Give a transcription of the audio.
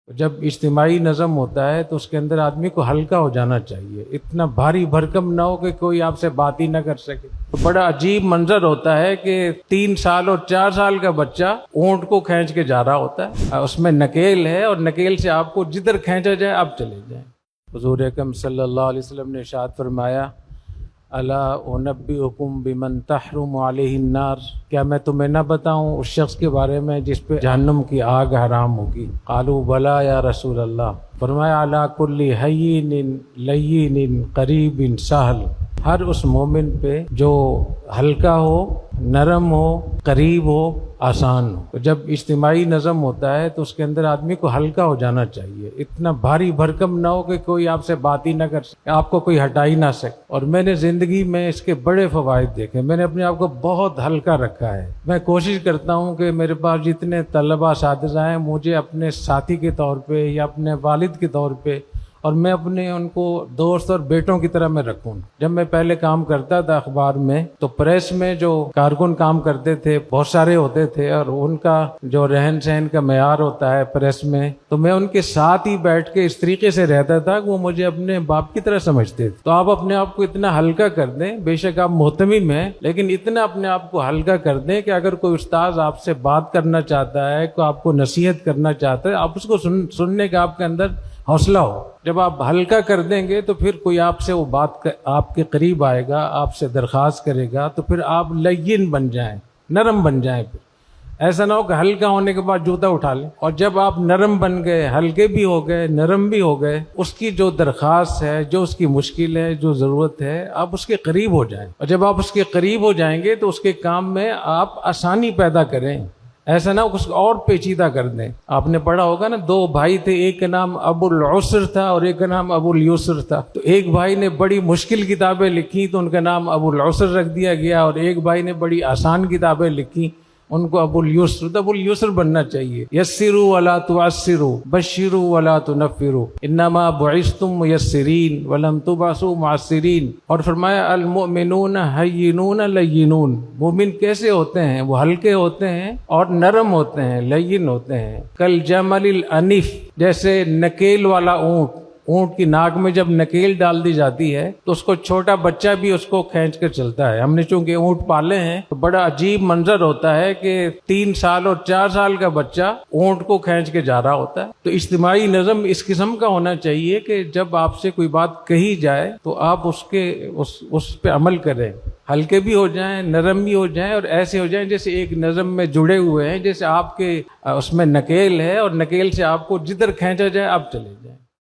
جب اجتماعی نظم ہوتا ہے تو اس کے اندر آدمی کو ہلکا ہو جانا چاہیے، اتنا بھاری بھرکم نہ ہو کہ کوئی آپ سے بات ہی نہ کر سکے۔ تو بڑا عجیب منظر ہوتا ہے کہ 3 سال اور 4 سال کا بچہ اونٹ کو کھینچ کے جا رہا ہوتا ہے، اس میں نکیل ہے اور نکیل سے آپ کو جدھر کھینچا جائے آپ چلے جائیں۔ حضور اکرم صلی اللہ علیہ وسلم نے ارشاد فرمایا، الا انبئکم بمن تحرم علیہ النار، کیا میں تمہیں نہ بتاؤں اس شخص کے بارے میں جس پہ جہنم کی آگ حرام ہوگی؟ قالوا بلا یا رسول اللہ، فرمایا علی کل ہین لین قریب سہل، ہر اس مومن پہ جو ہلکا ہو، نرم ہو، قریب ہو، آسان ہو۔ جب اجتماعی نظم ہوتا ہے تو اس کے اندر آدمی کو ہلکا ہو جانا چاہیے، اتنا بھاری بھرکم نہ ہو کہ کوئی آپ سے بات ہی نہ کر سکے، آپ کو کوئی ہٹا ہی نہ سکے۔ اور میں نے زندگی میں اس کے بڑے فوائد دیکھے، میں نے اپنے آپ کو بہت ہلکا رکھا ہے۔ میں کوشش کرتا ہوں کہ میرے پاس جتنے طلبہ اساتذہ ہیں مجھے اپنے ساتھی کے طور پہ یا اپنے والد کے طور پہ، اور میں اپنے ان کو دوست اور بیٹوں کی طرح میں رکھوں۔ جب میں پہلے کام کرتا تھا اخبار میں تو پریس میں جو کارکن کام کرتے تھے بہت سارے ہوتے تھے، اور ان کا جو رہن سہن کا معیار ہوتا ہے پریس میں، تو میں ان کے ساتھ ہی بیٹھ کے اس طریقے سے رہتا تھا کہ وہ مجھے اپنے باپ کی طرح سمجھتے تھے۔ تو آپ اپنے آپ کو اتنا ہلکا کر دیں، بے شک آپ محتمم ہیں، لیکن اتنا اپنے آپ کو ہلکا کر دیں کہ اگر کوئی استاذ آپ سے بات کرنا چاہتا ہے، کوئی آپ کو نصیحت کرنا چاہتا ہے، آپ اس کو سننے کا آپ کے اندر حوصلہ ہو۔ جب آپ ہلکا کر دیں گے تو پھر کوئی آپ سے وہ بات آپ کے قریب آئے گا، آپ سے درخواست کرے گا، تو پھر آپ لین بن جائیں، نرم بن جائیں۔ پھر ایسا نہ ہو کہ ہلکا ہونے کے بعد جوتا اٹھا لیں۔ اور جب آپ نرم بن گئے، ہلکے بھی ہو گئے، نرم بھی ہو گئے، اس کی جو درخواست ہے، جو اس کی مشکل ہے، جو ضرورت ہے، آپ اس کے قریب ہو جائیں۔ اور جب آپ اس کے قریب ہو جائیں گے تو اس کے کام میں آپ آسانی پیدا کریں، ایسا نہ اس کو اور پیچیدہ کر دیں۔ آپ نے پڑھا ہوگا نا، 2 بھائی تھے، ایک کا نام ابو العسر تھا اور ایک کا نام ابو الیسر تھا۔ تو ایک بھائی نے بڑی مشکل کتابیں لکھی تو ان کا نام ابو العسر رکھ دیا گیا، اور ایک بھائی نے بڑی آسان کتابیں لکھی، ان کو ابو الیسر۔ تو ابو الیسر بننا چاہیے۔ یسروا ولا تعسروا، بشروا ولا تنفروا، انما بعثتم میسرین ولم تبعثوا معسرین۔ اور فرمایا المؤمنون ہینون لینون، مومن کیسے ہوتے ہیں؟ وہ ہلکے ہوتے ہیں اور نرم ہوتے ہیں، لین ہوتے ہیں۔ کالجمل الانف، جیسے نکیل والا اونٹ۔ اونٹ کی ناک میں جب نکیل ڈال دی جاتی ہے تو اس کو چھوٹا بچہ بھی اس کو کھینچ کر چلتا ہے۔ ہم نے چونکہ اونٹ پالے ہیں تو بڑا عجیب منظر ہوتا ہے کہ 3 سال اور 4 سال کا بچہ اونٹ کو کھینچ کے جا رہا ہوتا ہے۔ تو اجتماعی نظم اس قسم کا ہونا چاہیے کہ جب آپ سے کوئی بات کہی جائے تو آپ اس پہ عمل کریں، ہلکے بھی ہو جائیں، نرم بھی ہو جائیں، اور ایسے ہو جائیں جیسے ایک نظم میں جڑے ہوئے ہیں، جیسے آپ کے اس میں نکیل ہے اور نکیل سے آپ کو جدھر کھینچا جائے آپ چلے جائیں۔